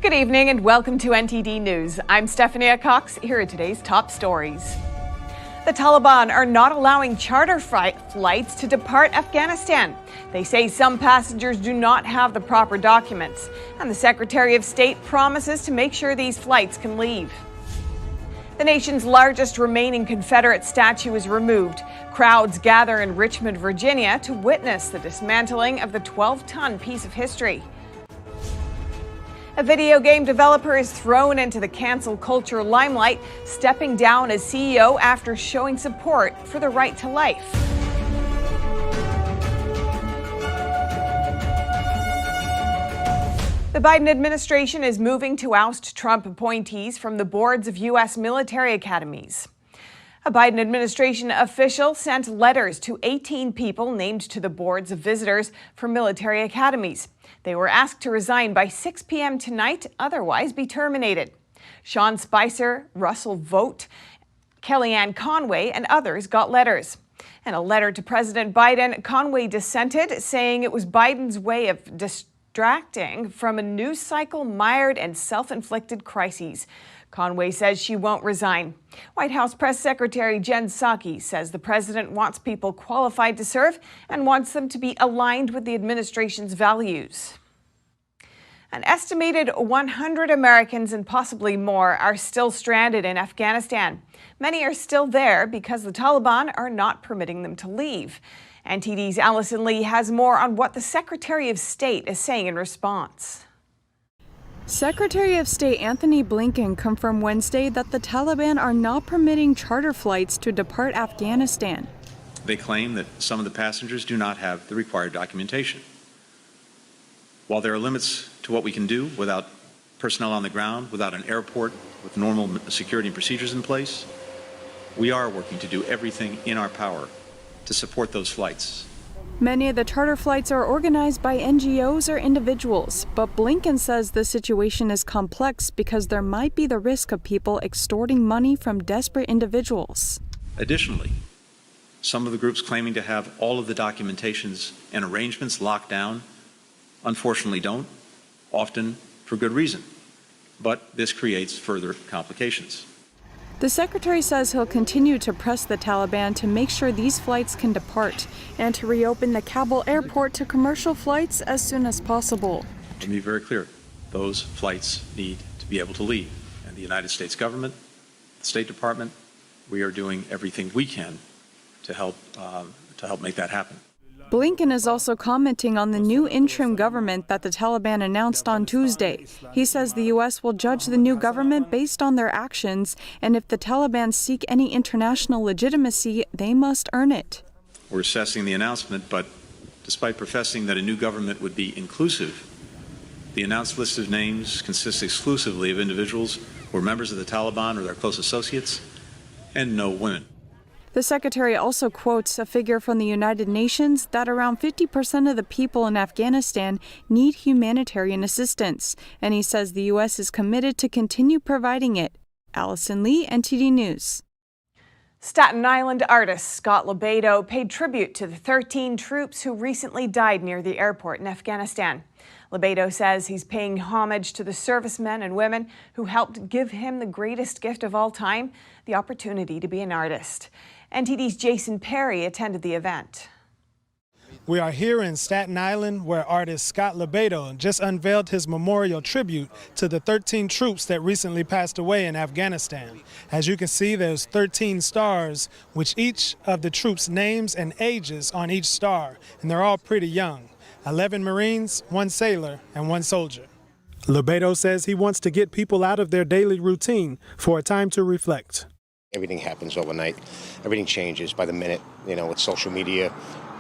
Good evening and welcome to NTD News. I'm Stephanie Cox. Here are today's top stories. The Taliban are not allowing charter flights to depart Afghanistan. They say some passengers do not have the proper documents, and the Secretary of State promises to make sure these flights can leave. The nation's largest remaining Confederate statue is removed. Crowds gather in Richmond, Virginia to witness the dismantling of the 12-ton piece of history. A video game developer is thrown into the cancel culture limelight, stepping down as CEO after showing support for the right to life. The Biden administration is moving to oust Trump appointees from the boards of U.S. military academies. A Biden administration official sent letters to 18 people named to the boards of visitors for military academies. They were asked to resign by 6 p.m. tonight, otherwise be terminated. Sean Spicer, Russell Vogt, Kellyanne Conway, and others got letters. In a letter to President Biden, Conway dissented, saying it was Biden's way of distracting from a news cycle mired in self-inflicted crises. Conway says she won't resign. White House Press Secretary Jen Psaki says the president wants people qualified to serve and wants them to be aligned with the administration's values. An estimated 100 Americans and possibly more are still stranded in Afghanistan. Many are still there because the Taliban are not permitting them to leave. NTD's Allison Lee has more on what the Secretary of State is saying in response. Secretary of State Antony Blinken confirmed Wednesday that the Taliban are not permitting charter flights to depart Afghanistan. They claim that some of the passengers do not have the required documentation. While there are limits to what we can do without personnel on the ground, without an airport, with normal security and procedures in place, we are working to do everything in our power to support those flights. Many of the charter flights are organized by NGOs or individuals, but Blinken says the situation is complex because there might be the risk of people extorting money from desperate individuals. Additionally, some of the groups claiming to have all of the documentations and arrangements locked down unfortunately don't, often for good reason, but this creates further complications. The secretary says he'll continue to press the Taliban to make sure these flights can depart and to reopen the Kabul airport to commercial flights as soon as possible. Let me be very clear. Those flights need to be able to leave. And the United States government, the State Department, we are doing everything we can to help make that happen. Blinken is also commenting on the new interim government that the Taliban announced on Tuesday. He says the U.S. will judge the new government based on their actions, and if the Taliban seek any international legitimacy, they must earn it. We're assessing the announcement, but despite professing that a new government would be inclusive, the announced list of names consists exclusively of individuals who are members of the Taliban or their close associates, and no women. The secretary also quotes a figure from the United Nations that around 50% of the people in Afghanistan need humanitarian assistance, and he says the U.S. is committed to continue providing it. Allison Lee, NTD News. Staten Island artist Scott Lebedo paid tribute to the 13 troops who recently died near the airport in Afghanistan. Lebedo says he's paying homage to the servicemen and women who helped give him the greatest gift of all time, the opportunity to be an artist. NTD's Jason Perry attended the event. We are here in Staten Island where artist Scott Lebedo just unveiled his memorial tribute to the 13 troops that recently passed away in Afghanistan. As you can see, there's 13 stars, which each of the troops' names and ages on each star, and they're all pretty young. 11 Marines, 1 sailor, and 1 soldier. Lebedo says he wants to get people out of their daily routine for a time to reflect. Everything happens overnight. Everything changes by the minute, with social media,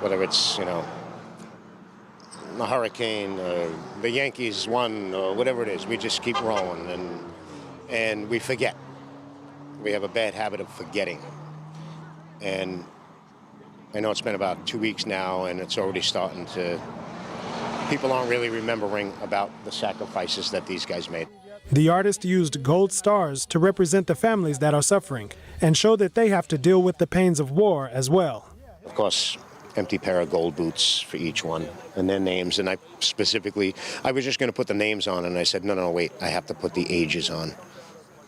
whether it's, a hurricane, the Yankees won, or whatever it is. We just keep rolling and we forget. We have a bad habit of forgetting. And I know it's been about 2 weeks now, and it's already starting to, people aren't really remembering about the sacrifices that these guys made. The artist used gold stars to represent the families that are suffering and show that they have to deal with the pains of war as well. Of course, empty pair of gold boots for each one, and their names. And I was just going to put the names on, and I said, no, wait, I have to put the ages on,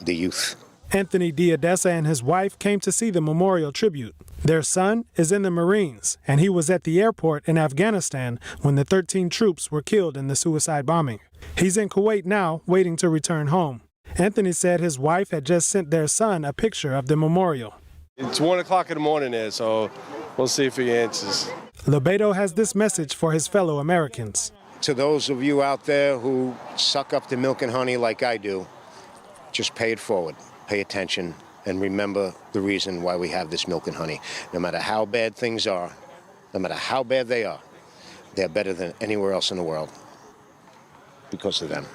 the youth. Anthony D'Odessa and his wife came to see the memorial tribute. Their son is in the Marines, and he was at the airport in Afghanistan when the 13 troops were killed in the suicide bombing. He's in Kuwait now, waiting to return home. Anthony said his wife had just sent their son a picture of the memorial. It's 1 o'clock in the morning there, so we'll see if he answers. Lebedo has this message for his fellow Americans. To those of you out there who suck up to milk and honey like I do, just pay it forward. Pay attention and remember the reason why we have this milk and honey. No matter how bad things are, no matter how bad they are, they're better than anywhere else in the world because of them.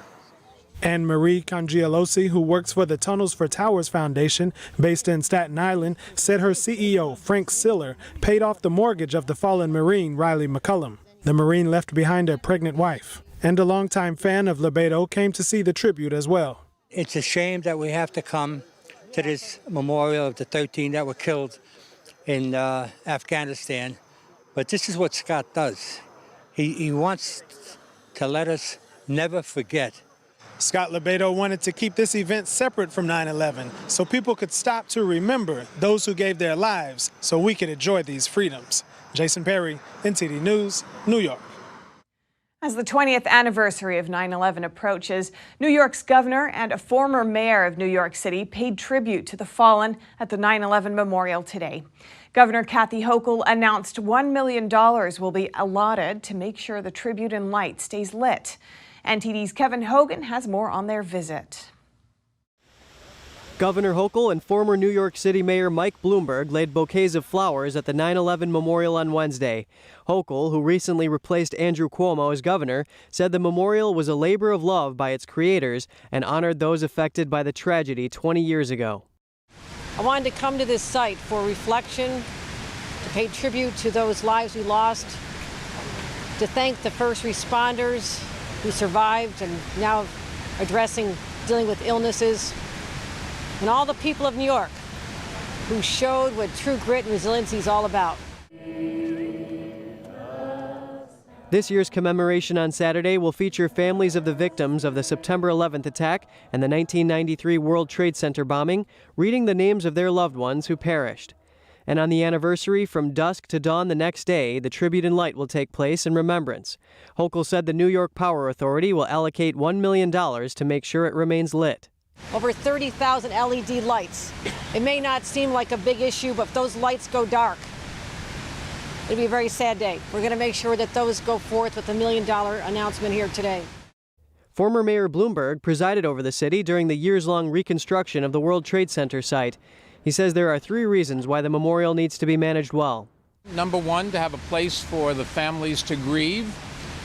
Anne Marie Cangialosi, who works for the Tunnels for Towers Foundation based in Staten Island, said her CEO, Frank Siller, paid off the mortgage of the fallen Marine Riley McCullum. The Marine left behind a pregnant wife. And a longtime fan of Lebedo came to see the tribute as well. It's a shame that we have to come to this memorial of the 13 that were killed in Afghanistan, but this is what Scott does. He wants to let us never forget. Scott Lebedo wanted to keep this event separate from 9/11 so people could stop to remember those who gave their lives so we could enjoy these freedoms. Jason Perry, NTD News, New York. As the 20th anniversary of 9/11 approaches, New York's governor and a former mayor of New York City paid tribute to the fallen at the 9/11 memorial today. Governor Kathy Hochul announced $1 million will be allotted to make sure the tribute and light stays lit. NTD's Kevin Hogan has more on their visit. Governor Hochul and former New York City Mayor Mike Bloomberg laid bouquets of flowers at the 9/11 memorial on Wednesday. Hochul, who recently replaced Andrew Cuomo as governor, said the memorial was a labor of love by its creators and honored those affected by the tragedy 20 years ago. I wanted to come to this site for reflection, to pay tribute to those lives we lost, to thank the first responders who survived and now dealing with illnesses, and all the people of New York who showed what true grit and resiliency is all about. This year's commemoration on Saturday will feature families of the victims of the September 11th attack and the 1993 World Trade Center bombing, reading the names of their loved ones who perished. And on the anniversary, from dusk to dawn the next day, the tribute and light will take place in remembrance. Hochul said the New York Power Authority will allocate $1 million to make sure it remains lit. Over 30,000 LED lights. It may not seem like a big issue, but if those lights go dark, it'll be a very sad day. We're going to make sure that those go forth with the $1 million announcement here today. Former Mayor Bloomberg presided over the city during the years-long reconstruction of the World Trade Center site. He says there are 3 reasons why the memorial needs to be managed well. Number 1, to have a place for the families to grieve.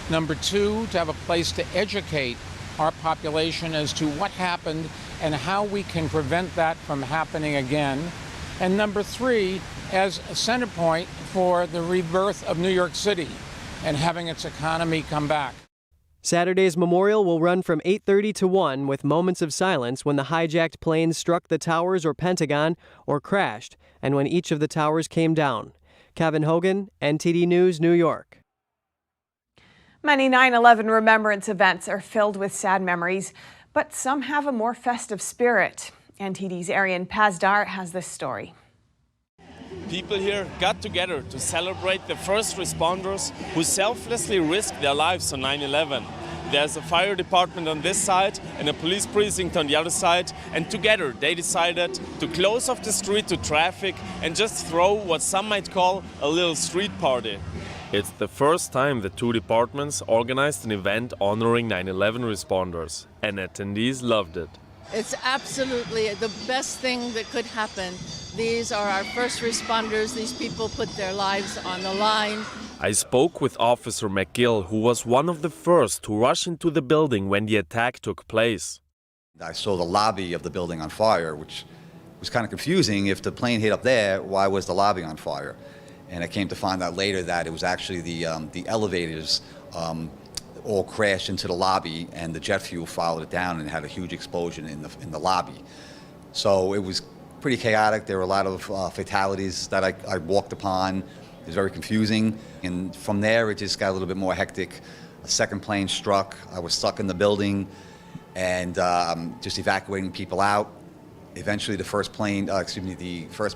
Number 2, to have a place to educate our population as to what happened and how we can prevent that from happening again. And number 3, as a center point for the rebirth of New York City and having its economy come back. Saturday's memorial will run from 8:30 to 1 with moments of silence when the hijacked planes struck the towers or Pentagon or crashed, and when each of the towers came down. Kevin Hogan, NTD News, New York. Many 9/11 remembrance events are filled with sad memories, but some have a more festive spirit. NTD's Arian Pazdar has this story. People here got together to celebrate the first responders who selflessly risked their lives on 9/11. There's a fire department on this side and a police precinct on the other side, and together they decided to close off the street to traffic and just throw what some might call a little street party. It's the first time the 2 departments organized an event honoring 9/11 responders, and attendees loved it. It's absolutely the best thing that could happen. These are our first responders. These people put their lives on the line. I spoke with Officer McGill, who was one of the first to rush into the building when the attack took place. I saw the lobby of the building on fire, which was kind of confusing. If the plane hit up there, why was the lobby on fire? And I came to find out later that it was actually the elevators all crashed into the lobby, and the jet fuel followed it down and had a huge explosion in the lobby. So it was pretty chaotic. There were a lot of fatalities that I walked upon, It was very confusing. And from there, it just got a little bit more hectic. A second plane struck. I was stuck in the building and just evacuating people out. Eventually, the first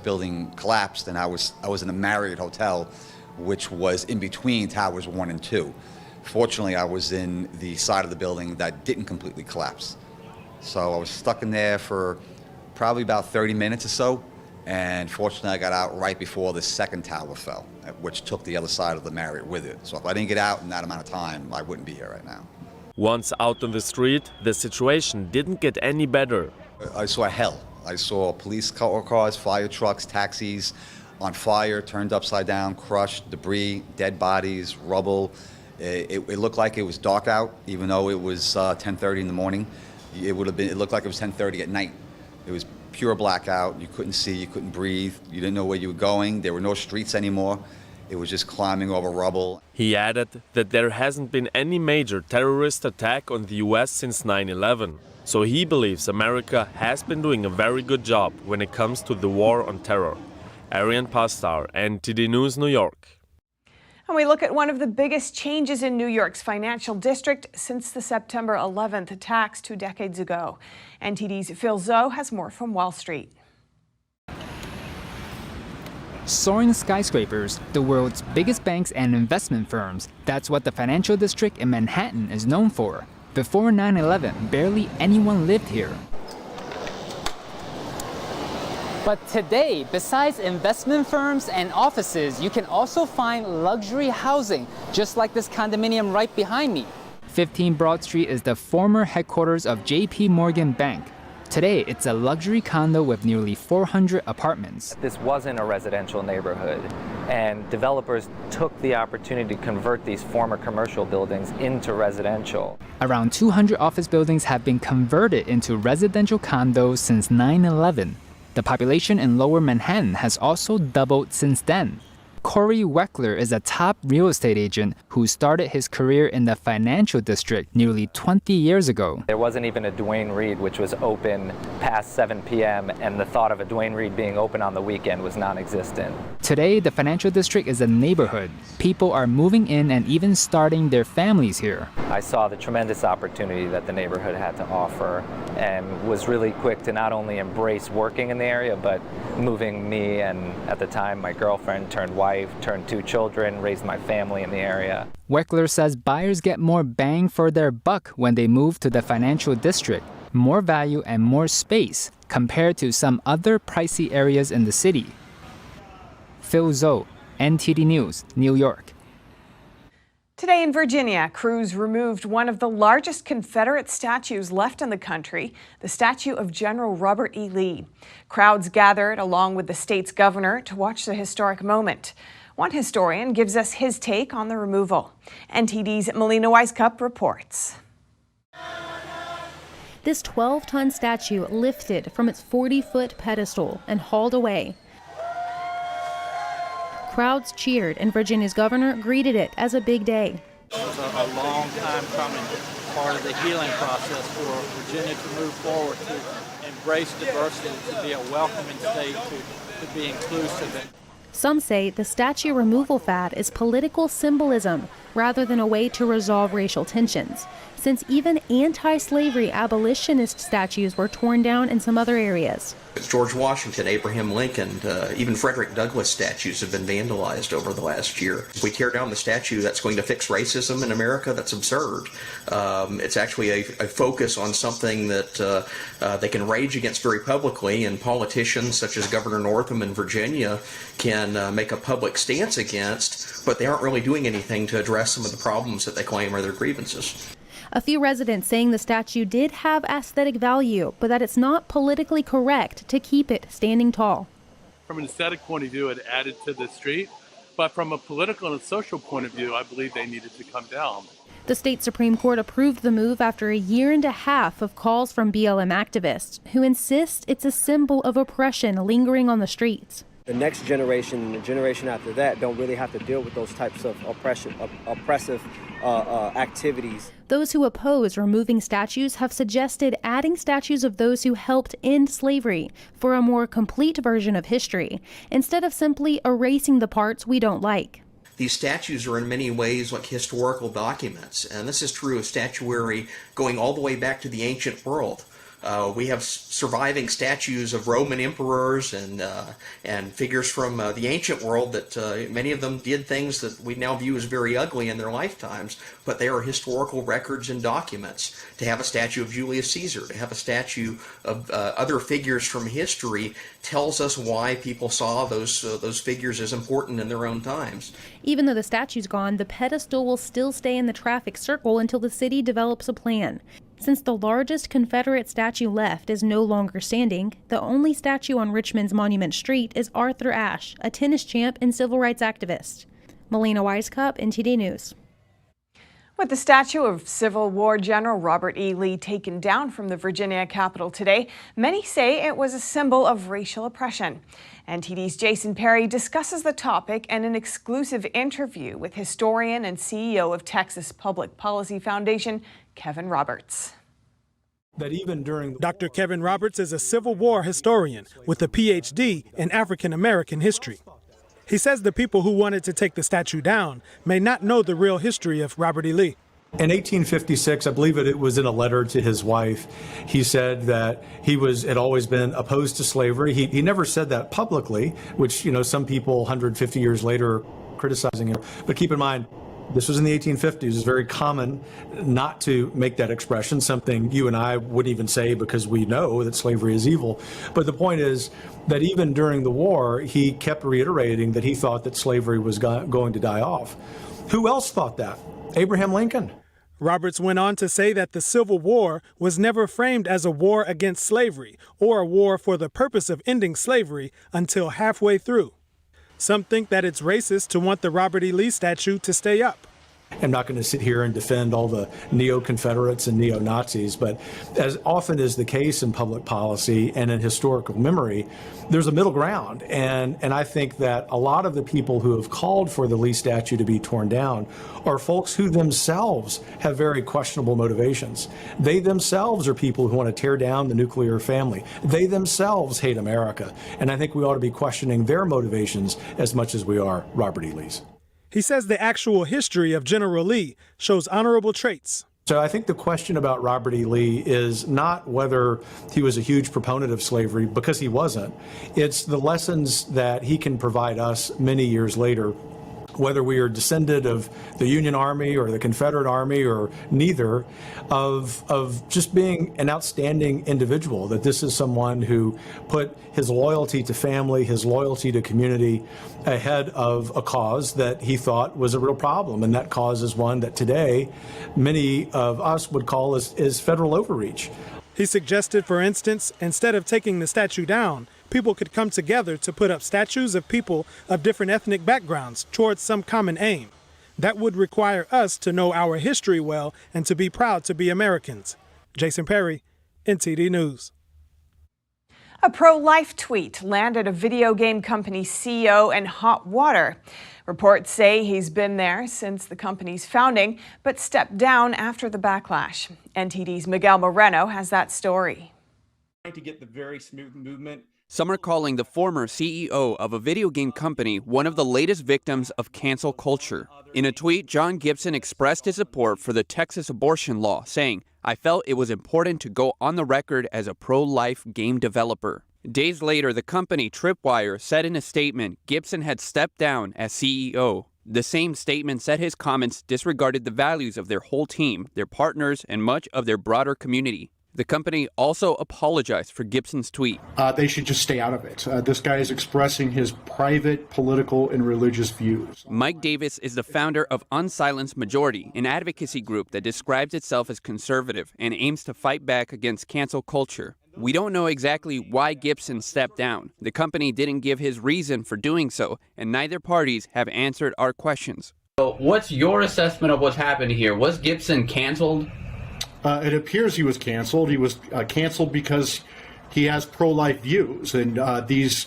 building collapsed, and I was in a Marriott hotel, which was in between towers 1 and 2. Fortunately, I was in the side of the building that didn't completely collapse. So I was stuck in there for probably about 30 minutes or so, and fortunately I got out right before the second tower fell, which took the other side of the Marriott with it. So if I didn't get out in that amount of time, I wouldn't be here right now. Once out on the street, the situation didn't get any better. I saw hell. I saw police cars, fire trucks, taxis on fire, turned upside down, crushed, debris, dead bodies, rubble. It looked like it was dark out, even though it was 10:30 in the morning. It looked like it was 10:30 at night. It was pure blackout. You couldn't see, you couldn't breathe. You didn't know where you were going. There were no streets anymore. It was just climbing over rubble. He added that there hasn't been any major terrorist attack on the US since 9/11. So he believes America has been doing a very good job when it comes to the war on terror. Arian Pastar, NTD News, New York. And we look at one of the biggest changes in New York's financial district since the September 11th attacks 2 decades ago. NTD's Phil Zhou has more from Wall Street. Soaring skyscrapers, the world's biggest banks and investment firms. That's what the financial district in Manhattan is known for. Before 9/11, barely anyone lived here. But today, besides investment firms and offices, you can also find luxury housing, just like this condominium right behind me. 15 Broad Street is the former headquarters of JP Morgan Bank. Today, it's a luxury condo with nearly 400 apartments. This wasn't a residential neighborhood, and developers took the opportunity to convert these former commercial buildings into residential. Around 200 office buildings have been converted into residential condos since 9/11. The population in Lower Manhattan has also doubled since then. Corey Weckler is a top real estate agent who started his career in the financial district nearly 20 years ago. There wasn't even a Duane Reade, which was open past 7 p.m., and the thought of a Duane Reade being open on the weekend was non-existent. Today, the financial district is a neighborhood. People are moving in and even starting their families here. I saw the tremendous opportunity that the neighborhood had to offer and was really quick to not only embrace working in the area, but moving me and, at the time, my girlfriend turned wife, turned 2 children, raised my family in the area. Weckler says buyers get more bang for their buck when they move to the financial district, more value and more space compared to some other pricey areas in the city. Phil Zhou, NTD News, New York. Today in Virginia, crews removed one of the largest Confederate statues left in the country, the statue of General Robert E. Lee. Crowds gathered along with the state's governor to watch the historic moment. One historian gives us his take on the removal. NTD's Melina Weiskup reports. This 12-ton statue lifted from its 40-foot pedestal and hauled away. Crowds cheered, and Virginia's governor greeted it as a big day. It was a long time coming, part of the healing process for Virginia to move forward, to embrace diversity, to be a welcoming state, to be inclusive. Some say the statue removal fad is political symbolism rather than a way to resolve racial tensions, since even anti-slavery abolitionist statues were torn down in some other areas. George Washington, Abraham Lincoln, even Frederick Douglass statues have been vandalized over the last year. If we tear down the statue, that's going to fix racism in America. That's absurd. It's actually a focus on something that they can rage against very publicly, and politicians such as Governor Northam in Virginia can make a public stance against, but they aren't really doing anything to address some of the problems that they claim are their grievances. A few residents saying the statue did have aesthetic value, but that it's not politically correct to keep it standing tall. From an aesthetic point of view, it added to the street, but from a political and social point of view, I believe they needed to come down. The state Supreme Court approved the move after 1.5 years of calls from BLM activists who insist it's a symbol of oppression lingering on the streets. The next generation, the generation after that, don't really have to deal with those types of oppressive activities. Those who oppose removing statues have suggested adding statues of those who helped end slavery for a more complete version of history, instead of simply erasing the parts we don't like. These statues are in many ways like historical documents, and this is true of statuary going all the way back to the ancient world. We have surviving statues of Roman emperors and figures from the ancient world that many of them did things that we now view as very ugly in their lifetimes, but they are historical records and documents. To have a statue of Julius Caesar, to have a statue of other figures from history tells us why people saw those figures as important in their own times. Even though the statue's gone, the pedestal will still stay in the traffic circle until the city develops a plan. Since the largest Confederate statue left is no longer standing, the only statue on Richmond's Monument Street is Arthur Ashe, a tennis champ and civil rights activist. Melina Weiskup, NTD News. With the statue of Civil War General Robert E. Lee taken down from the Virginia Capitol today, many say it was a symbol of racial oppression. NTD's Jason Perry discusses the topic in an exclusive interview with historian and CEO of Texas Public Policy Foundation, Kevin Roberts. That even during Dr. Kevin Roberts is a Civil War historian with a PhD in African American history. He says the people who wanted to take the statue down may not know the real history of Robert E. Lee. In 1856, I believe it was in a letter to his wife, he said that he had always been opposed to slavery. He never said that publicly, which, some people 150 years later are criticizing him. But keep in mind, this was in the 1850s. It was very common not to make that expression, something you and I wouldn't even say because we know that slavery is evil. But the point is that even during the war, he kept reiterating that he thought that slavery was going to die off. Who else thought that? Abraham Lincoln. Roberts went on to say that the Civil War was never framed as a war against slavery or a war for the purpose of ending slavery until halfway through. Some think that it's racist to want the Robert E. Lee statue to stay up. I'm not going to sit here and defend all the neo-Confederates and neo-Nazis, but as often is the case in public policy and in historical memory, there's a middle ground. And I think that a lot of the people who have called for the Lee statue to be torn down are folks who themselves have very questionable motivations. They themselves are people who want to tear down the nuclear family. They themselves hate America. And I think we ought to be questioning their motivations as much as we are Robert E. Lee's. He says the actual history of General Lee shows honorable traits. So I think the question about Robert E. Lee is not whether he was a huge proponent of slavery, because he wasn't. It's the lessons that he can provide us many years later, whether we are descended of the Union Army or the Confederate Army or neither, of just being an outstanding individual, that this is someone who put his loyalty to family, his loyalty to community ahead of a cause that he thought was a real problem. And that cause is one that today many of us would call is federal overreach. He suggested, for instance, instead of taking the statue down, people could come together to put up statues of people of different ethnic backgrounds towards some common aim. That would require us to know our history well and to be proud to be Americans. Jason Perry, NTD News. A pro-life tweet landed a video game company CEO in hot water. Reports say he's been there since the company's founding, but stepped down after the backlash. NTD's Miguel Moreno has that story. To get the very smooth movement. Some are calling the former CEO of a video game company one of the latest victims of cancel culture. In a tweet, John Gibson expressed his support for the Texas abortion law, saying, "I felt it was important to go on the record as a pro-life game developer." Days later, the company Tripwire said in a statement Gibson had stepped down as CEO. The same statement said his comments disregarded the values of their whole team, their partners, and much of their broader community. The company also apologized for Gibson's tweet. They should just stay out of it. This guy is expressing his private, political, and religious views. Mike Davis is the founder of Unsilenced Majority, an advocacy group that describes itself as conservative and aims to fight back against cancel culture. We don't know exactly why Gibson stepped down. The company didn't give his reason for doing so, and neither parties have answered our questions. So what's your assessment of what's happened here? Was Gibson canceled? It appears he was canceled. He was canceled because he has pro-life views, and these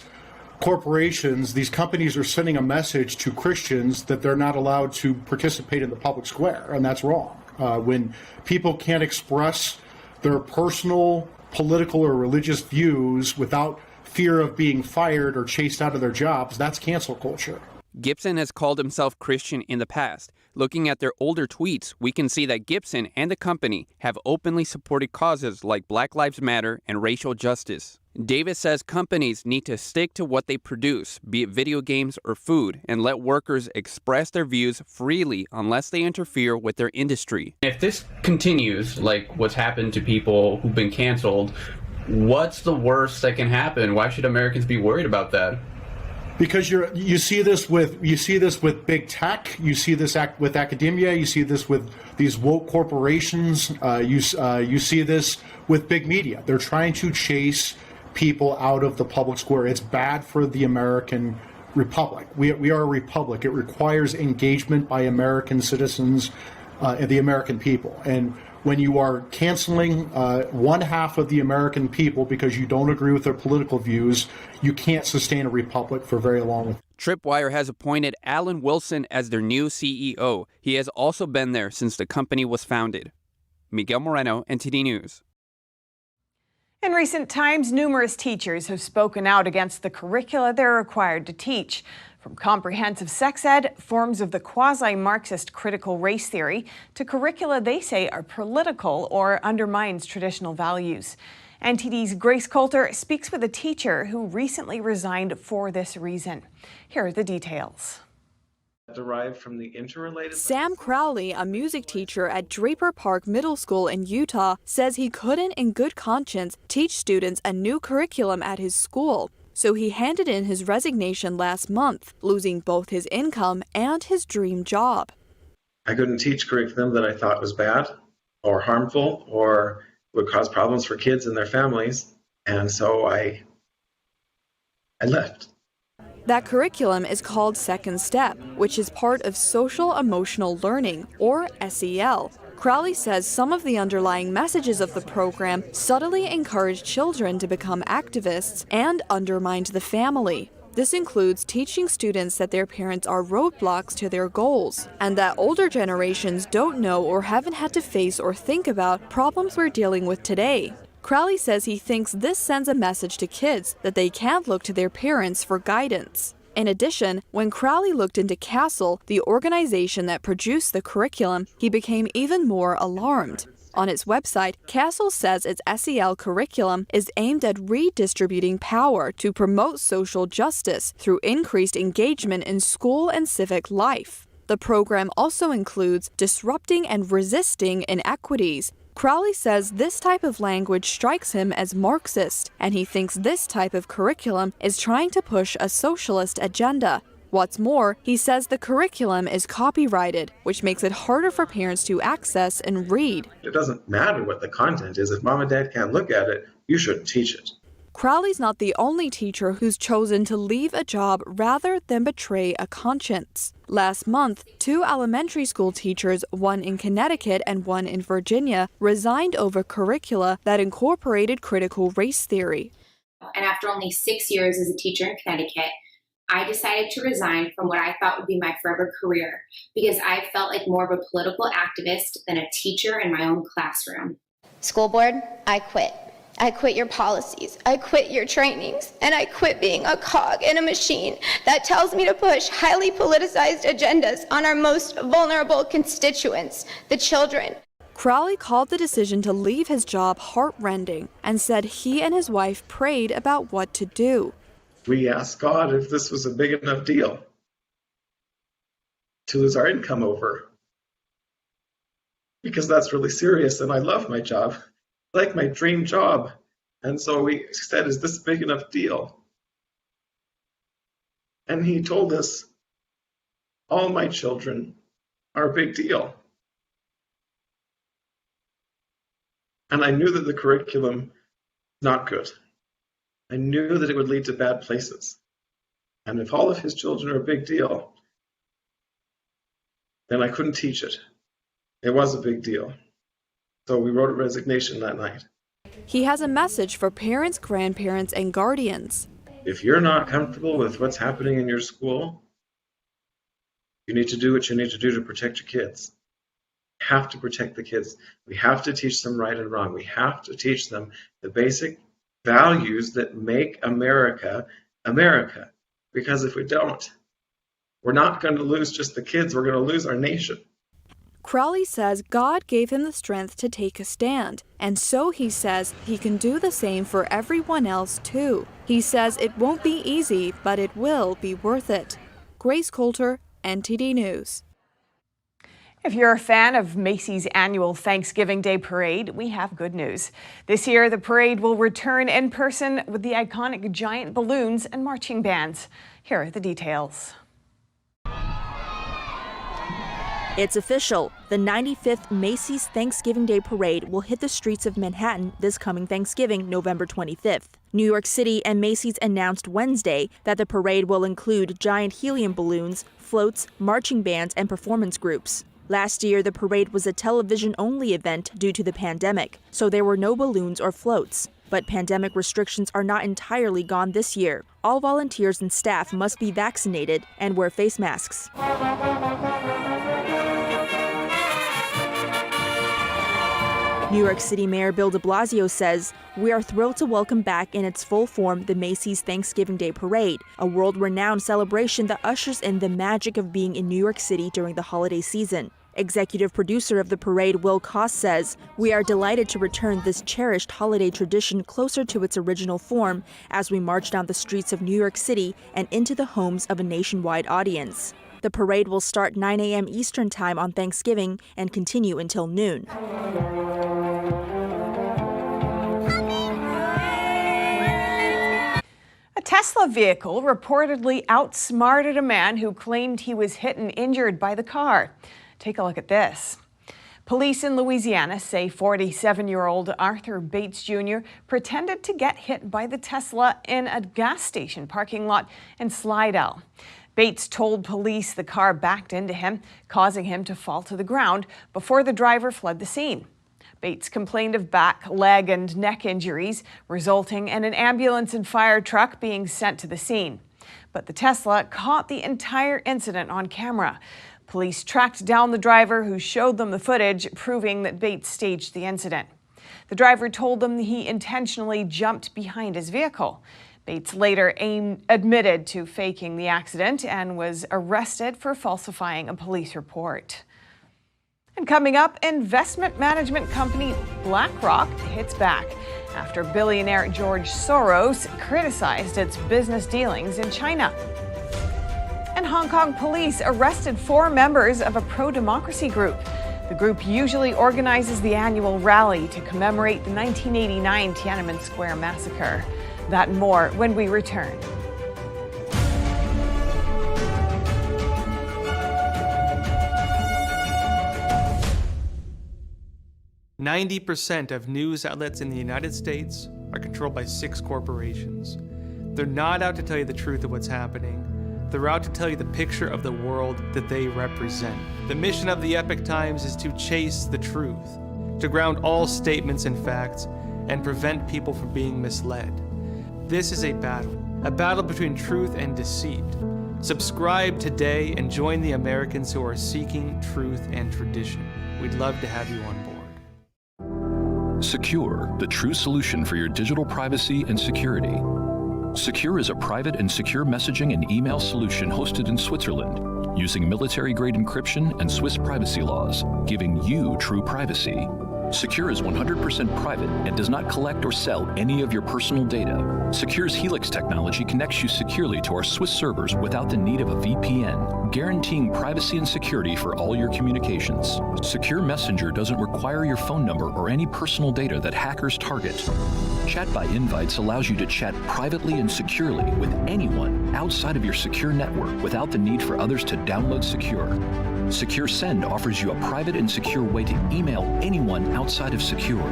corporations, these companies are sending a message to Christians that they're not allowed to participate in the public square, and that's wrong. When people can't express their personal, political, or religious views without fear of being fired or chased out of their jobs, that's cancel culture. Gibson has called himself Christian in the past. Looking at their older tweets, we can see that Gibson and the company have openly supported causes like Black Lives Matter and racial justice. Davis says companies need to stick to what they produce, be it video games or food, and let workers express their views freely unless they interfere with their industry. If this continues, like what's happened to people who've been canceled, what's the worst that can happen? Why should Americans be worried about that? Because you see this with big tech, you see this with academia, you see this with these woke corporations, you see this with big media. They're trying to chase people out of the public square. It's bad for the American republic. We are a republic. It requires engagement by American citizens and the American people. And when you are canceling one half of the American people because you don't agree with their political views, you can't sustain a republic for very long. Tripwire has appointed Alan Wilson as their new CEO. He has also been there since the company was founded. Miguel Moreno, NTD News. In recent times, numerous teachers have spoken out against the curricula they're required to teach. From comprehensive sex ed, forms of the quasi-Marxist critical race theory, to curricula they say are political or undermines traditional values. NTD's Grace Coulter speaks with a teacher who recently resigned for this reason. Here are the details. Derived from the interrelated. Sam Crowley, a music teacher at Draper Park Middle School in Utah, says he couldn't in good conscience teach students a new curriculum at his school. So he handed in his resignation last month, losing both his income and his dream job. I couldn't teach curriculum that I thought was bad or harmful or would cause problems for kids and their families, and so I left. That curriculum is called Second Step, which is part of Social Emotional Learning, or SEL. Crowley says some of the underlying messages of the program subtly encourage children to become activists and undermined the family. This includes teaching students that their parents are roadblocks to their goals, and that older generations don't know or haven't had to face or think about problems we're dealing with today. Crowley says he thinks this sends a message to kids that they can't look to their parents for guidance. In addition, when Crowley looked into CASEL, the organization that produced the curriculum, he became even more alarmed. On its website, CASEL says its SEL curriculum is aimed at redistributing power to promote social justice through increased engagement in school and civic life. The program also includes disrupting and resisting inequities. Crowley says this type of language strikes him as Marxist, and he thinks this type of curriculum is trying to push a socialist agenda. What's more, he says the curriculum is copyrighted, which makes it harder for parents to access and read. It doesn't matter what the content is. If mom and dad can't look at it, you shouldn't teach it. Crowley's not the only teacher who's chosen to leave a job rather than betray a conscience. Last month, 2 elementary school teachers, one in Connecticut and one in Virginia, resigned over curricula that incorporated critical race theory. And after only 6 years as a teacher in Connecticut, I decided to resign from what I thought would be my forever career because I felt like more of a political activist than a teacher in my own classroom. School board, I quit. I quit your policies, I quit your trainings, and I quit being a cog in a machine that tells me to push highly politicized agendas on our most vulnerable constituents, the children. Crowley called the decision to leave his job heartrending and said he and his wife prayed about what to do. We asked God if this was a big enough deal to lose our income over, because that's really serious, and I love my job. Like my dream job. And so we said, is this a big enough deal? And he told us, all my children are a big deal. And I knew that the curriculum was not good. I knew that it would lead to bad places. And if all of his children are a big deal, then I couldn't teach it. It was a big deal. So we wrote a resignation that night. He has a message for parents, grandparents, and guardians. If you're not comfortable with what's happening in your school, you need to do what you need to do to protect your kids. We have to protect the kids. We have to teach them right and wrong. We have to teach them the basic values that make America, America. Because if we don't, we're not going to lose just the kids, we're going to lose our nation. Crowley says God gave him the strength to take a stand, and so he says he can do the same for everyone else too. He says it won't be easy, but it will be worth it. Grace Coulter, NTD News. If you're a fan of Macy's annual Thanksgiving Day Parade, we have good news. This year, the parade will return in person with the iconic giant balloons and marching bands. Here are the details. It's official. The 95th Macy's Thanksgiving Day Parade will hit the streets of Manhattan this coming Thanksgiving, November 25th. New York City and Macy's announced Wednesday that the parade will include giant helium balloons, floats, marching bands, and performance groups. Last year, the parade was a television-only event due to the pandemic, so there were no balloons or floats. But pandemic restrictions are not entirely gone this year. All volunteers and staff must be vaccinated and wear face masks. New York City Mayor Bill de Blasio says, "We are thrilled to welcome back in its full form the Macy's Thanksgiving Day Parade, a world-renowned celebration that ushers in the magic of being in New York City during the holiday season." Executive producer of the parade, Will Koss, says, "We are delighted to return this cherished holiday tradition closer to its original form as we march down the streets of New York City and into the homes of a nationwide audience." The parade will start 9 a.m. Eastern Time on Thanksgiving and continue until noon. A Tesla vehicle reportedly outsmarted a man who claimed he was hit and injured by the car. Take a look at this. Police in Louisiana say 47-year-old Arthur Bates Jr. pretended to get hit by the Tesla in a gas station parking lot in Slidell. Bates told police the car backed into him, causing him to fall to the ground before the driver fled the scene. Bates complained of back, leg, and neck injuries, resulting in an ambulance and fire truck being sent to the scene. But the Tesla caught the entire incident on camera. Police tracked down the driver who showed them the footage, proving that Bates staged the incident. The driver told them he intentionally jumped behind his vehicle. Bates later admitted to faking the accident and was arrested for falsifying a police report. And coming up, investment management company BlackRock hits back after billionaire George Soros criticized its business dealings in China. And Hong Kong police arrested 4 members of a pro-democracy group. The group usually organizes the annual rally to commemorate the 1989 Tiananmen Square massacre. That and more when we return. 90% of news outlets in the United States are controlled by 6 corporations. They're not out to tell you the truth of what's happening. They're out to tell you the picture of the world that they represent. The mission of the Epoch Times is to chase the truth, to ground all statements in facts, and prevent people from being misled. This is a battle between truth and deceit. Subscribe today and join the Americans who are seeking truth and tradition. We'd love to have you on board. Secure, the true solution for your digital privacy and security. Secure is a private and secure messaging and email solution hosted in Switzerland, using military-grade encryption and Swiss privacy laws, giving you true privacy. Secure is 100% private and does not collect or sell any of your personal data. Secure's Helix technology connects you securely to our Swiss servers without the need of a VPN, guaranteeing privacy and security for all your communications. Secure Messenger doesn't require your phone number or any personal data that hackers target. Chat by Invites allows you to chat privately and securely with anyone outside of your secure network without the need for others to download Secure. Secure Send offers you a private and secure way to email anyone outside of Secure.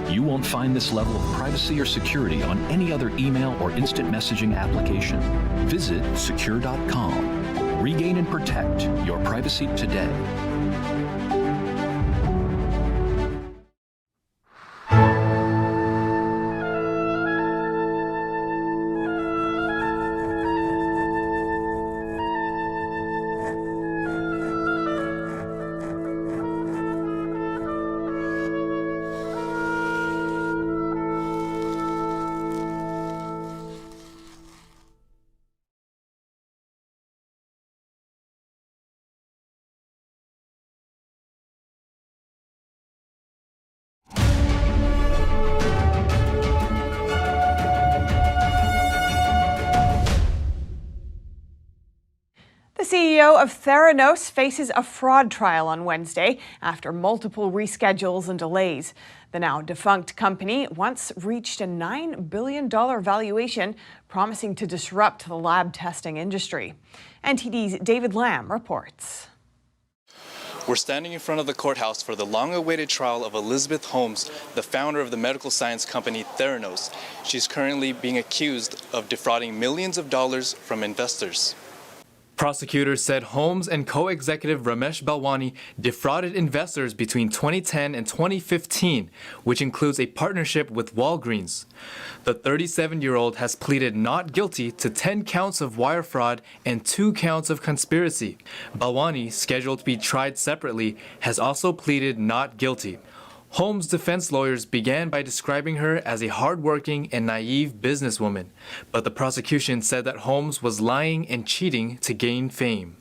You won't find this level of privacy or security on any other email or instant messaging application. Visit secure.com. Regain and protect your privacy today. The CEO of Theranos faces a fraud trial on Wednesday after multiple reschedules and delays. The now defunct company once reached a $9 billion valuation, promising to disrupt the lab testing industry. NTD's David Lamb reports. We're standing in front of the courthouse for the long-awaited trial of Elizabeth Holmes, the founder of the medical science company Theranos. She's currently being accused of defrauding millions of dollars from investors. Prosecutors said Holmes and co-executive Ramesh Balwani defrauded investors between 2010 and 2015, which includes a partnership with Walgreens. The 37-year-old has pleaded not guilty to 10 counts of wire fraud and 2 counts of conspiracy. Balwani, scheduled to be tried separately, has also pleaded not guilty. Holmes' defense lawyers began by describing her as a hardworking and naive businesswoman, but the prosecution said that Holmes was lying and cheating to gain fame.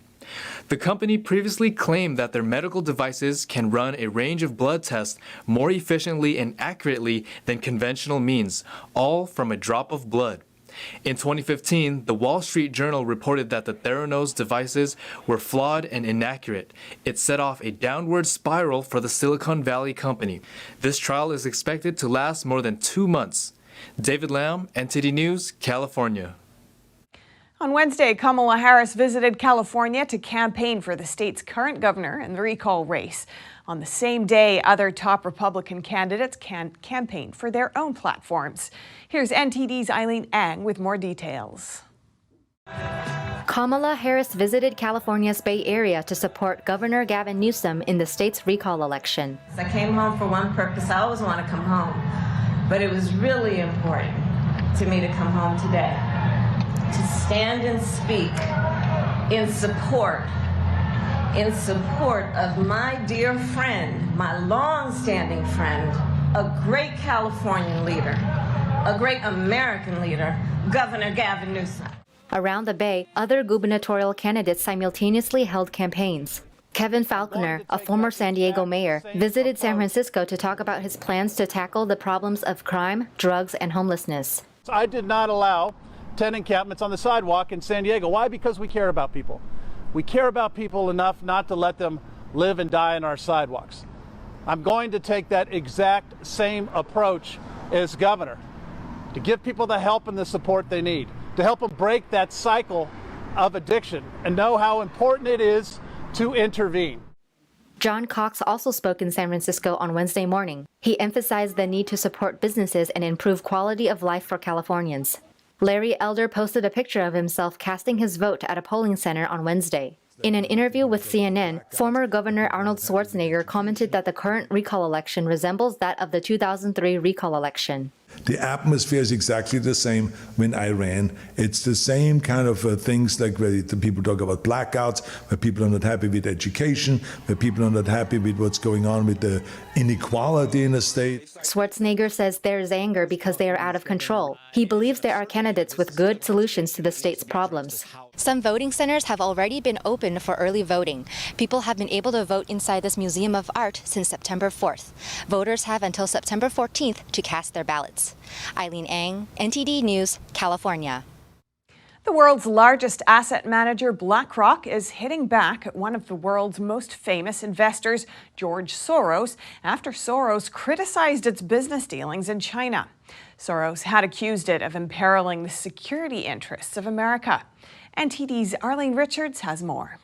The company previously claimed that their medical devices can run a range of blood tests more efficiently and accurately than conventional means, all from a drop of blood. In 2015, the Wall Street Journal reported that the Theranos devices were flawed and inaccurate. It set off a downward spiral for the Silicon Valley company. This trial is expected to last more than 2 months. David Lamb, NTD News, California. On Wednesday, Kamala Harris visited California to campaign for the state's current governor in the recall race. On the same day, other top Republican candidates campaigned for their own platforms. Here's NTD's Eileen Ang with more details. Kamala Harris visited California's Bay Area to support Governor Gavin Newsom in the state's recall election. I came home for one purpose. I always want to come home, but it was really important to me to come home today, to stand and speak in support of my dear friend, my long-standing friend, a great Californian leader, a great American leader, Governor Gavin Newsom. Around the Bay, other gubernatorial candidates simultaneously held campaigns. Kevin Faulconer, a former San Diego mayor, visited San Francisco to talk about his plans to tackle the problems of crime, drugs, and homelessness. I did not allow 10 encampments on the sidewalk in San Diego. Why? Because we care about people. We care about people enough not to let them live and die on our sidewalks. I'm going to take that exact same approach as governor, to give people the help and the support they need, to help them break that cycle of addiction and know how important it is to intervene. John Cox also spoke in San Francisco on Wednesday morning. He emphasized the need to support businesses and improve quality of life for Californians. Larry Elder posted a picture of himself casting his vote at a polling center on Wednesday. In an interview with CNN, former Governor Arnold Schwarzenegger commented that the current recall election resembles that of the 2003 recall election. The atmosphere is exactly the same when I ran. It's the same kind of things like where the people talk about blackouts, where people are not happy with education, where people are not happy with what's going on with the inequality in the state. Schwarzenegger says there is anger because they are out of control. He believes there are candidates with good solutions to the state's problems. Some voting centers have already been opened for early voting. People have been able to vote inside this Museum of Art since September 4th. Voters have until September 14th to cast their ballots. Eileen Ang, NTD News, California. The world's largest asset manager, BlackRock, is hitting back at one of the world's most famous investors, George Soros, after Soros criticized its business dealings in China. Soros had accused it of imperiling the security interests of America. NTD's Arlene Richards has more.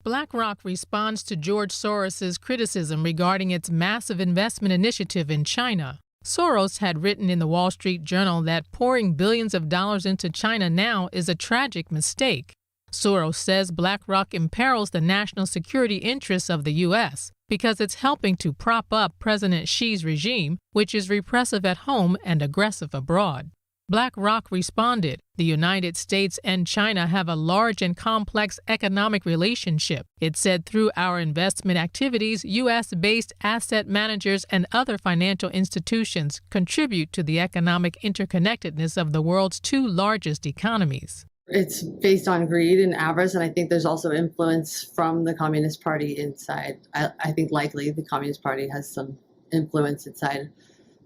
BlackRock responds to George Soros's criticism regarding its massive investment initiative in China. Soros had written in the Wall Street Journal that pouring billions of dollars into China now is a tragic mistake. Soros says BlackRock imperils the national security interests of the U.S. because it's helping to prop up President Xi's regime, which is repressive at home and aggressive abroad. BlackRock responded, "The United States and China have a large and complex economic relationship." It said through our investment activities, U.S.-based asset managers and other financial institutions contribute to the economic interconnectedness of the world's two largest economies. It's based on greed and avarice, and I think there's also influence from the Communist Party inside. I think likely the Communist Party has some influence inside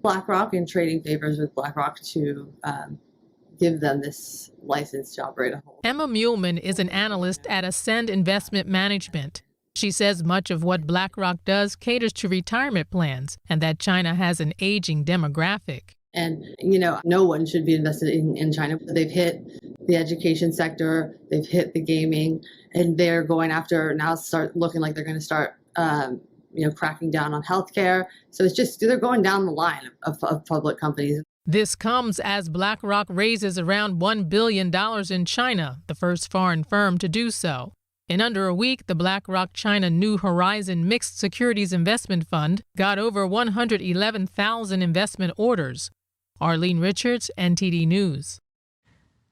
BlackRock and trading favors with BlackRock to give them this license to operate a whole. Emma Muehlman is an analyst at Ascend Investment Management. She says much of what BlackRock does caters to retirement plans and that China has an aging demographic. And, no one should be invested in China. They've hit the education sector, they've hit the gaming, and they're going after, now start looking like they're going to start, cracking down on healthcare. So it's just, they're going down the line of public companies. This comes as BlackRock raises around $1 billion in China, the first foreign firm to do so. In under a week, the BlackRock China New Horizon Mixed Securities Investment Fund got over 111,000 investment orders. Arlene Richards, NTD News.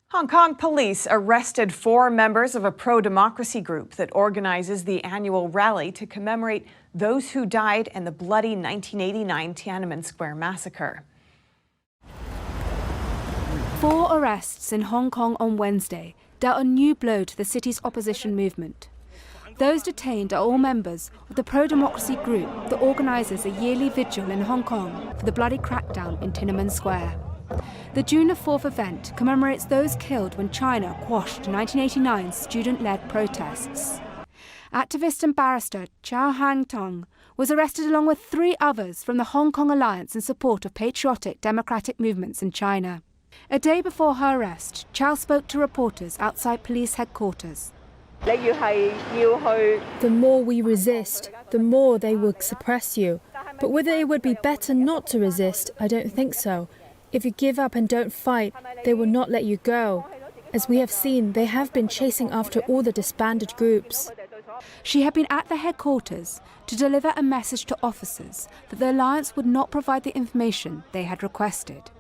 Hong Kong police arrested 4 members of a pro-democracy group that organizes the annual rally to commemorate those who died in the bloody 1989 Tiananmen Square massacre. 4 arrests in Hong Kong on Wednesday dealt a new blow to the city's opposition movement. Those detained are all members of the pro-democracy group that organises a yearly vigil in Hong Kong for the bloody crackdown in Tiananmen Square. The June 4th event commemorates those killed when China quashed 1989 student-led protests. Activist and barrister Chow Hang-tong was arrested along with 3 others from the Hong Kong Alliance in support of patriotic democratic movements in China. A day before her arrest, Chow spoke to reporters outside police headquarters. The more we resist, the more they will suppress you. But whether it would be better not to resist, I don't think so. If you give up and don't fight, they will not let you go. As we have seen, they have been chasing after all the disbanded groups. She had been at the headquarters to deliver a message to officers that the alliance would not provide the information they had requested.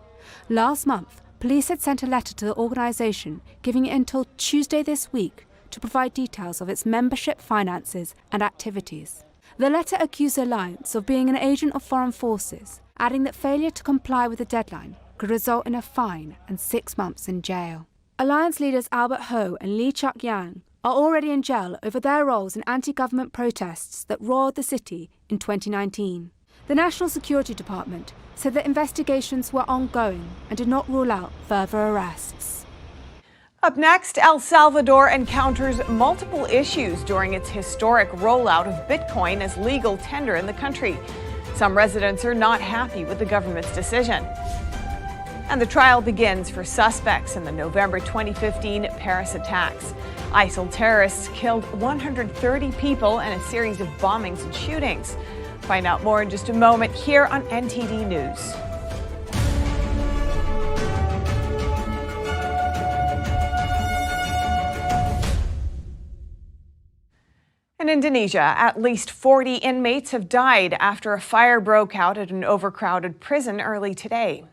Last month, police had sent a letter to the organisation giving it until Tuesday this week to provide details of its membership, finances and activities. The letter accused the alliance of being an agent of foreign forces, adding that failure to comply with the deadline could result in a fine and 6 months in jail. Alliance leaders Albert Ho and Lee Chuk-yang are already in jail over their roles in anti-government protests that roared the city in 2019. The National Security Department said that investigations were ongoing and did not rule out further arrests. Up next, El Salvador encounters multiple issues during its historic rollout of Bitcoin as legal tender in the country. Some residents are not happy with the government's decision. And the trial begins for suspects in the November 2015 Paris attacks. ISIL terrorists killed 130 people in a series of bombings and shootings. Find out more in just a moment here on NTD News. In Indonesia, at least 40 inmates have died after a fire broke out at an overcrowded prison early today.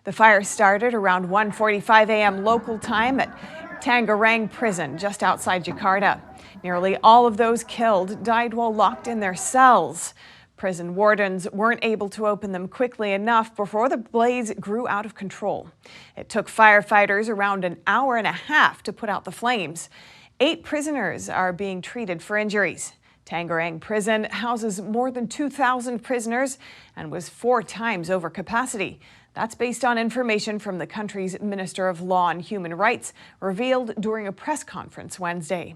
The fire started around 1:45 a.m. local time at Tangerang Prison, just outside Jakarta. Nearly all of those killed died while locked in their cells. Prison wardens weren't able to open them quickly enough before the blaze grew out of control. It took firefighters around an hour and a half to put out the flames. 8 prisoners are being treated for injuries. Tangerang Prison houses more than 2,000 prisoners and was 4 times over capacity. That's based on information from the country's Minister of Law and Human Rights, revealed during a press conference Wednesday.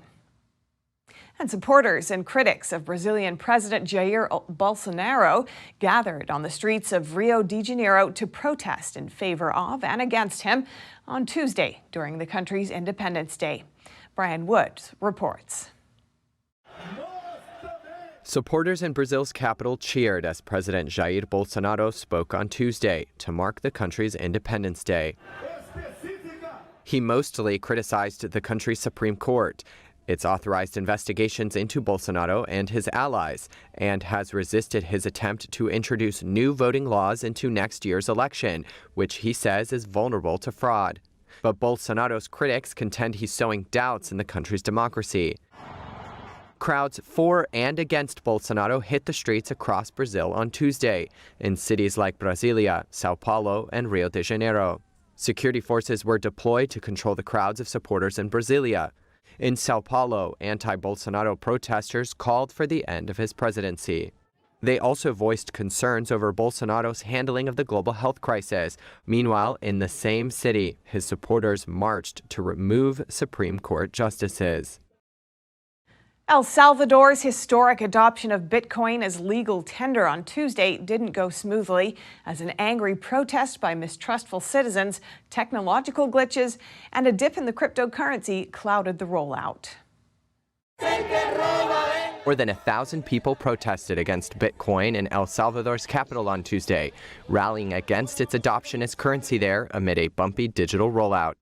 And supporters and critics of Brazilian President Jair Bolsonaro gathered on the streets of Rio de Janeiro to protest in favor of and against him on Tuesday during the country's Independence Day. Brian Woods reports. Supporters in Brazil's capital cheered as President Jair Bolsonaro spoke on Tuesday to mark the country's Independence Day. He mostly criticized the country's Supreme Court. It's authorized investigations into Bolsonaro and his allies and has resisted his attempt to introduce new voting laws into next year's election, which he says is vulnerable to fraud. But Bolsonaro's critics contend he's sowing doubts in the country's democracy. Crowds for and against Bolsonaro hit the streets across Brazil on Tuesday in cities like Brasilia, Sao Paulo, and Rio de Janeiro. Security forces were deployed to control the crowds of supporters in Brasilia. In Sao Paulo, anti-Bolsonaro protesters called for the end of his presidency. They also voiced concerns over Bolsonaro's handling of the global health crisis. Meanwhile, in the same city, his supporters marched to remove Supreme Court justices. El Salvador's historic adoption of Bitcoin as legal tender on Tuesday didn't go smoothly as an angry protest by mistrustful citizens, technological glitches, and a dip in the cryptocurrency clouded the rollout. More than 1,000 people protested against Bitcoin in El Salvador's capital on Tuesday, rallying against its adoption as currency there amid a bumpy digital rollout.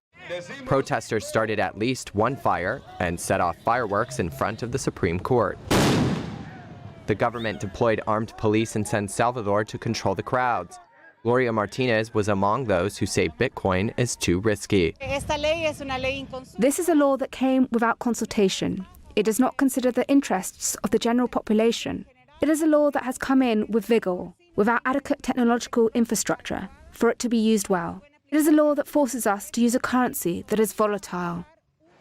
Protesters started at least one fire and set off fireworks in front of the Supreme Court. The government deployed armed police in San Salvador to control the crowds. Gloria Martinez was among those who say Bitcoin is too risky. This is a law that came without consultation. It does not consider the interests of the general population. It is a law that has come in with vigor, without adequate technological infrastructure for it to be used well. It is a law that forces us to use a currency that is volatile.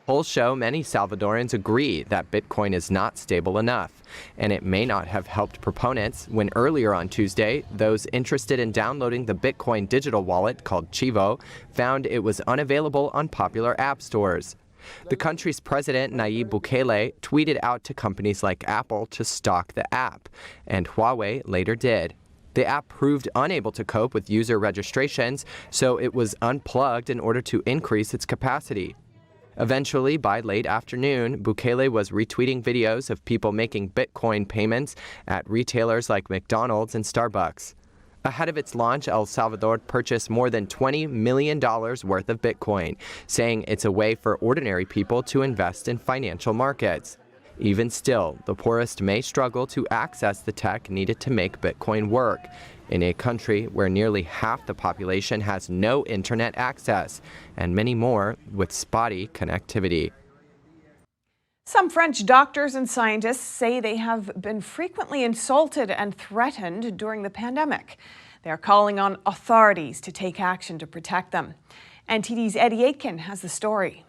Polls show many Salvadorans agree that Bitcoin is not stable enough, and it may not have helped proponents when earlier on Tuesday, those interested in downloading the Bitcoin digital wallet called Chivo found it was unavailable on popular app stores. The country's president, Nayib Bukele, tweeted out to companies like Apple to stock the app, and Huawei later did. The app proved unable to cope with user registrations, so it was unplugged in order to increase its capacity. Eventually, by late afternoon, Bukele was retweeting videos of people making Bitcoin payments at retailers like McDonald's and Starbucks. Ahead of its launch, El Salvador purchased more than $20 million worth of Bitcoin, saying it's a way for ordinary people to invest in financial markets. Even still, the poorest may struggle to access the tech needed to make Bitcoin work, in a country where nearly half the population has no internet access, and many more with spotty connectivity. Some French doctors and scientists say they have been frequently insulted and threatened during the pandemic. They are calling on authorities to take action to protect them. NTD's Eddie Aitken has the story.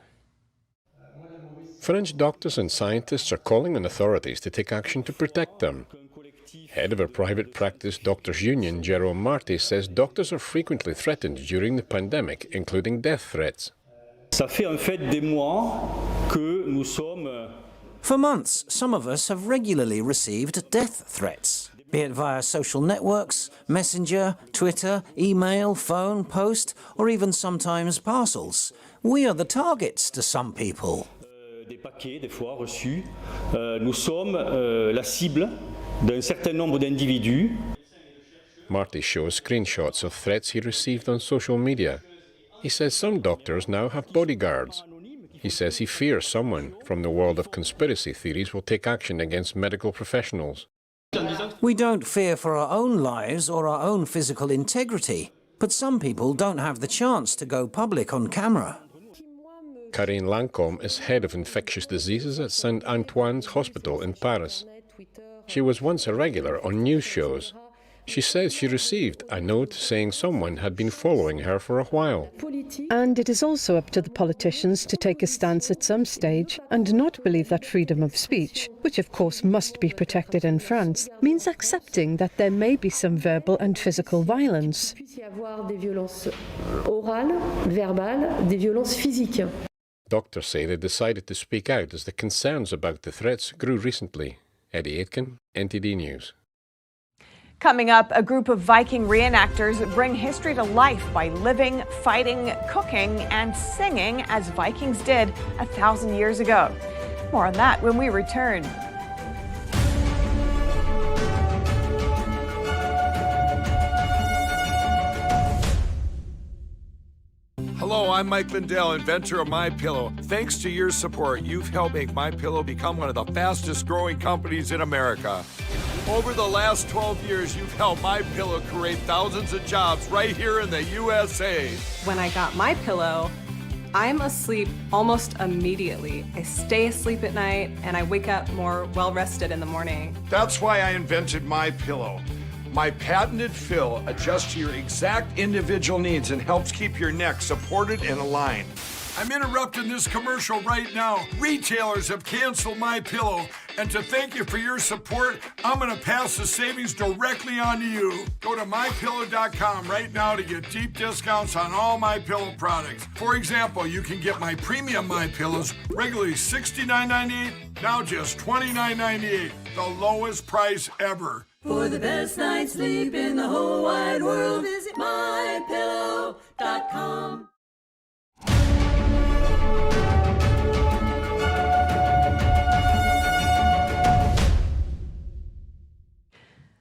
French doctors and scientists are calling on authorities to take action to protect them. Head of a private practice doctors' union, Jerome Marty, says doctors are frequently threatened during the pandemic, including death threats. For months, some of us have regularly received death threats, be it via social networks, messenger, Twitter, email, phone, post, or even sometimes parcels. We are the targets to some people. Des paquets, des fois reçus. Nous sommes la cible d'un certain nombre d'individus. Marty shows screenshots of threats he received on social media. He says some doctors now have bodyguards. He says he fears someone from the world of conspiracy theories will take action against medical professionals. We don't fear for our own lives or our own physical integrity, but some people don't have the chance to go public on camera. Karine Lancôme is head of infectious diseases at St. Antoine's Hospital in Paris. She was once a regular on news shows. She says she received a note saying someone had been following her for a while. And it is also up to the politicians to take a stance at some stage and not believe that freedom of speech, which of course must be protected in France, means accepting that there may be some verbal and physical violence. Doctors say they decided to speak out as the concerns about the threats grew recently. Eddie Aitken, NTD News. Coming up, a group of Viking reenactors bring history to life by living, fighting, cooking, and singing as Vikings did 1,000 years ago. More on that when we return. Hello, I'm Mike Lindell, inventor of MyPillow. Thanks to your support, you've helped make MyPillow become one of the fastest growing companies in America. Over the last 12 years, you've helped MyPillow create thousands of jobs right here in the USA. When I got MyPillow, I'm asleep almost immediately. I stay asleep at night and I wake up more well-rested in the morning. That's why I invented MyPillow. My patented fill adjusts to your exact individual needs and helps keep your neck supported and aligned. I'm interrupting this commercial right now. Retailers have canceled MyPillow. And to thank you for your support, I'm going to pass the savings directly on to you. Go to MyPillow.com right now to get deep discounts on all MyPillow products. For example, you can get my premium MyPillows regularly $69.98, now just $29.98, the lowest price ever. For the best night's sleep in the whole wide world, visit MyPillow.com.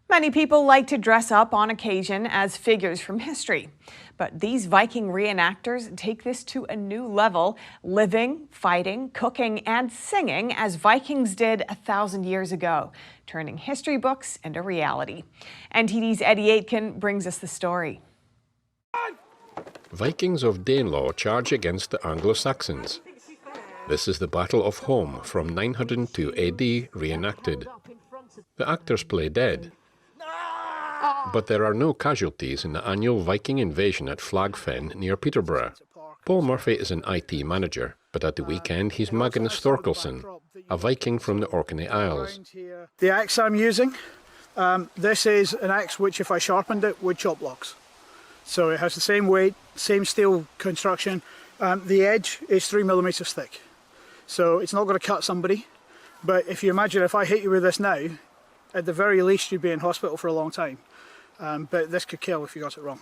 Many people like to dress up on occasion as figures from history. But these Viking reenactors take this to a new level, living, fighting, cooking, and singing as Vikings did 1,000 years ago, turning history books into reality. NTD's Eddie Aitken brings us the story. Vikings of Danelaw charge against the Anglo-Saxons. This is the Battle of Home from 902 AD reenacted. The actors play dead. But there are no casualties in the annual Viking invasion at Flagfen near Peterborough. Paul Murphy is an IT manager, but at the weekend he's Magnus Thorkelson, a Viking from the Orkney Isles. The axe I'm using, this is an axe which if I sharpened it would chop logs. So it has the same weight, same steel construction. The edge is 3mm thick. So it's not going to cut somebody, but if you imagine if I hit you with this now, at the very least you'd be in hospital for a long time. But this could kill if you got it wrong.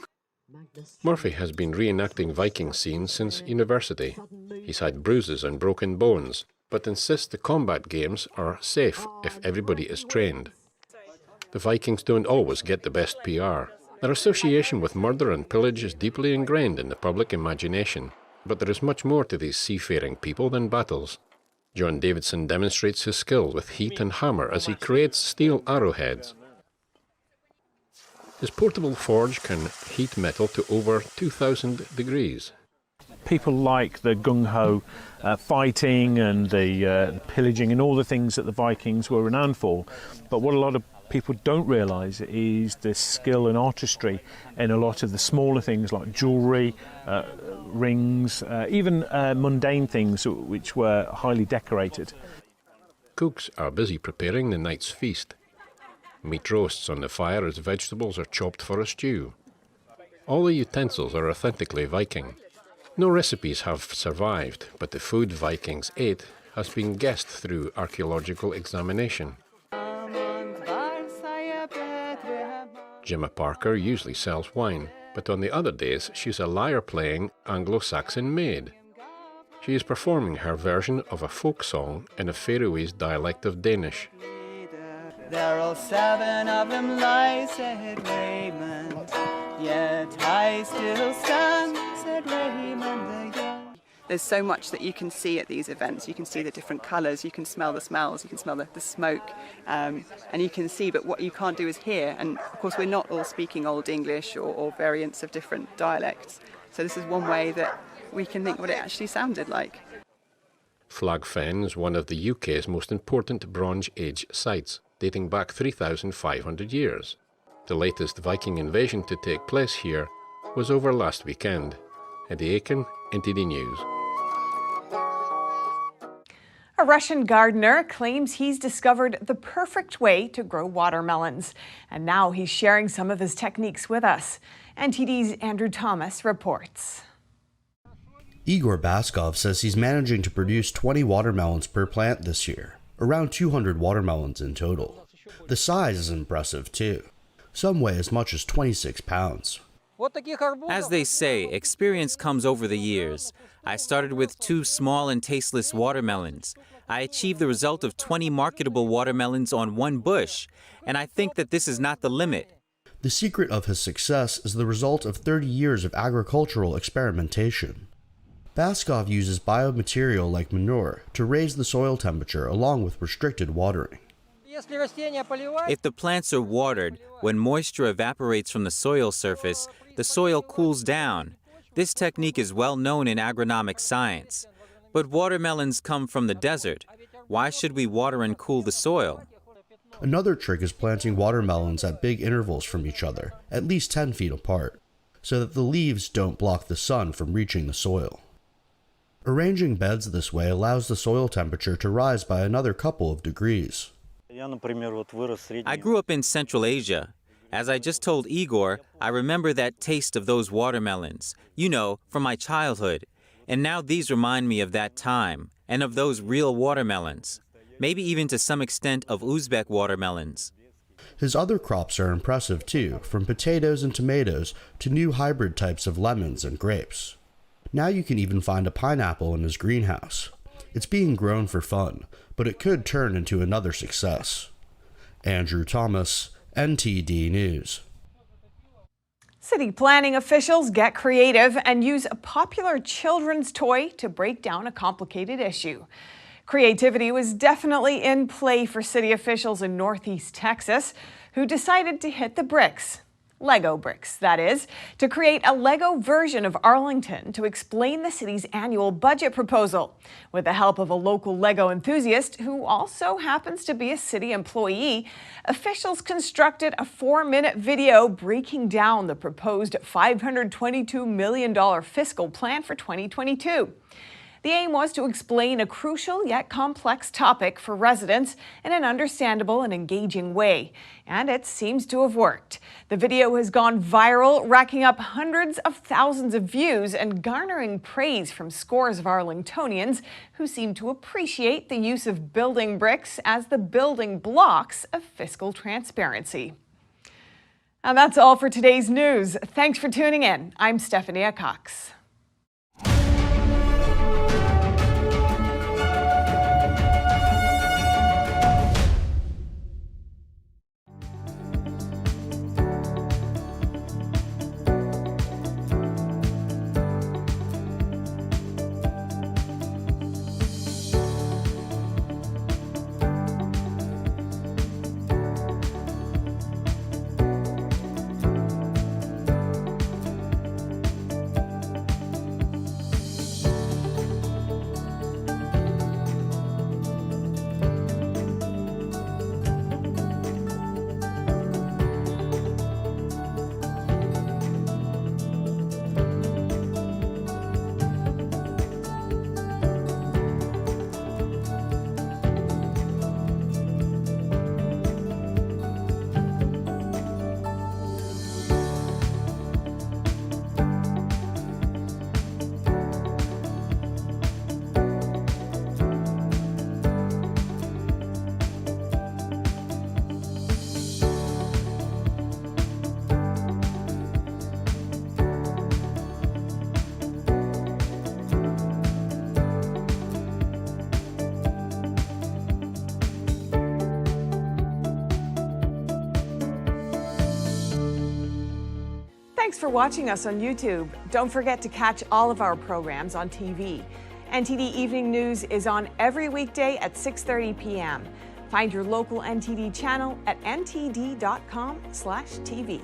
Murphy has been reenacting Viking scenes since university. He's had bruises and broken bones, but insists the combat games are safe if everybody is trained. The Vikings don't always get the best PR. Their association with murder and pillage is deeply ingrained in the public imagination, but there is much more to these seafaring people than battles. John Davidson demonstrates his skill with heat and hammer as he creates steel arrowheads. His portable forge can heat metal to over 2,000 degrees. People like the gung-ho fighting and the pillaging and all the things that the Vikings were renowned for. But what a lot of people don't realise is the skill and artistry in a lot of the smaller things like jewellery, rings, even mundane things which were highly decorated. Cooks are busy preparing the night's feast. Meat roasts on the fire as vegetables are chopped for a stew. All the utensils are authentically Viking. No recipes have survived, but the food Vikings ate has been guessed through archaeological examination. Gemma Parker usually sells wine, but on the other days she's a lyre-playing Anglo-Saxon maid. She is performing her version of a folk song in a Faroese dialect of Danish. There are 7 of them lie, said Raymond, yet I still stand, said Raymond again. There's so much that you can see at these events. You can see the different colours, you can smell the smells, you can smell the smoke, and you can see, but what you can't do is hear. And of course we're not all speaking Old English or variants of different dialects. So this is one way that we can think what it actually sounded like. Flagfen is one of the UK's most important Bronze Age sites, dating back 3,500 years. The latest Viking invasion to take place here was over last weekend. Eddie Aitken, NTD News. A Russian gardener claims he's discovered the perfect way to grow watermelons. And now he's sharing some of his techniques with us. NTD's Andrew Thomas reports. Igor Baskov says he's managing to produce 20 watermelons per plant this year, around 200 watermelons in total. The size is impressive too. Some weigh as much as 26 pounds. As they say, experience comes over the years. I started with 2 small and tasteless watermelons. I achieved the result of 20 marketable watermelons on 1 bush, and I think that this is not the limit. The secret of his success is the result of 30 years of agricultural experimentation. Baskov uses biomaterial like manure to raise the soil temperature along with restricted watering. If the plants are watered, when moisture evaporates from the soil surface, the soil cools down. This technique is well known in agronomic science. But watermelons come from the desert. Why should we water and cool the soil? Another trick is planting watermelons at big intervals from each other, at least 10 feet apart, so that the leaves don't block the sun from reaching the soil. Arranging beds this way allows the soil temperature to rise by another couple of degrees. I grew up in Central Asia. As I just told Igor, I remember that taste of those watermelons, you know, from my childhood. And now these remind me of that time, and of those real watermelons. Maybe even to some extent of Uzbek watermelons. His other crops are impressive too, from potatoes and tomatoes to new hybrid types of lemons and grapes. Now you can even find a pineapple in his greenhouse. It's being grown for fun, but it could turn into another success. Andrew Thomas, NTD News. City planning officials get creative and use a popular children's toy to break down a complicated issue. Creativity was definitely in play for city officials in Northeast Texas, who decided to hit the bricks. Lego bricks, that is, to create a Lego version of Arlington to explain the city's annual budget proposal. With the help of a local Lego enthusiast who also happens to be a city employee, officials constructed a 4-minute video breaking down the proposed $522 million fiscal plan for 2022. The aim was to explain a crucial yet complex topic for residents in an understandable and engaging way, and it seems to have worked. The video has gone viral, racking up hundreds of thousands of views and garnering praise from scores of Arlingtonians who seem to appreciate the use of building bricks as the building blocks of fiscal transparency. And that's all for today's news. Thanks for tuning in. I'm Stephanie Cox. Thanks for watching us on YouTube. Don't forget to catch all of our programs on TV. NTD Evening News is on every weekday at 6:30 p.m. Find your local NTD channel at ntd.com/TV.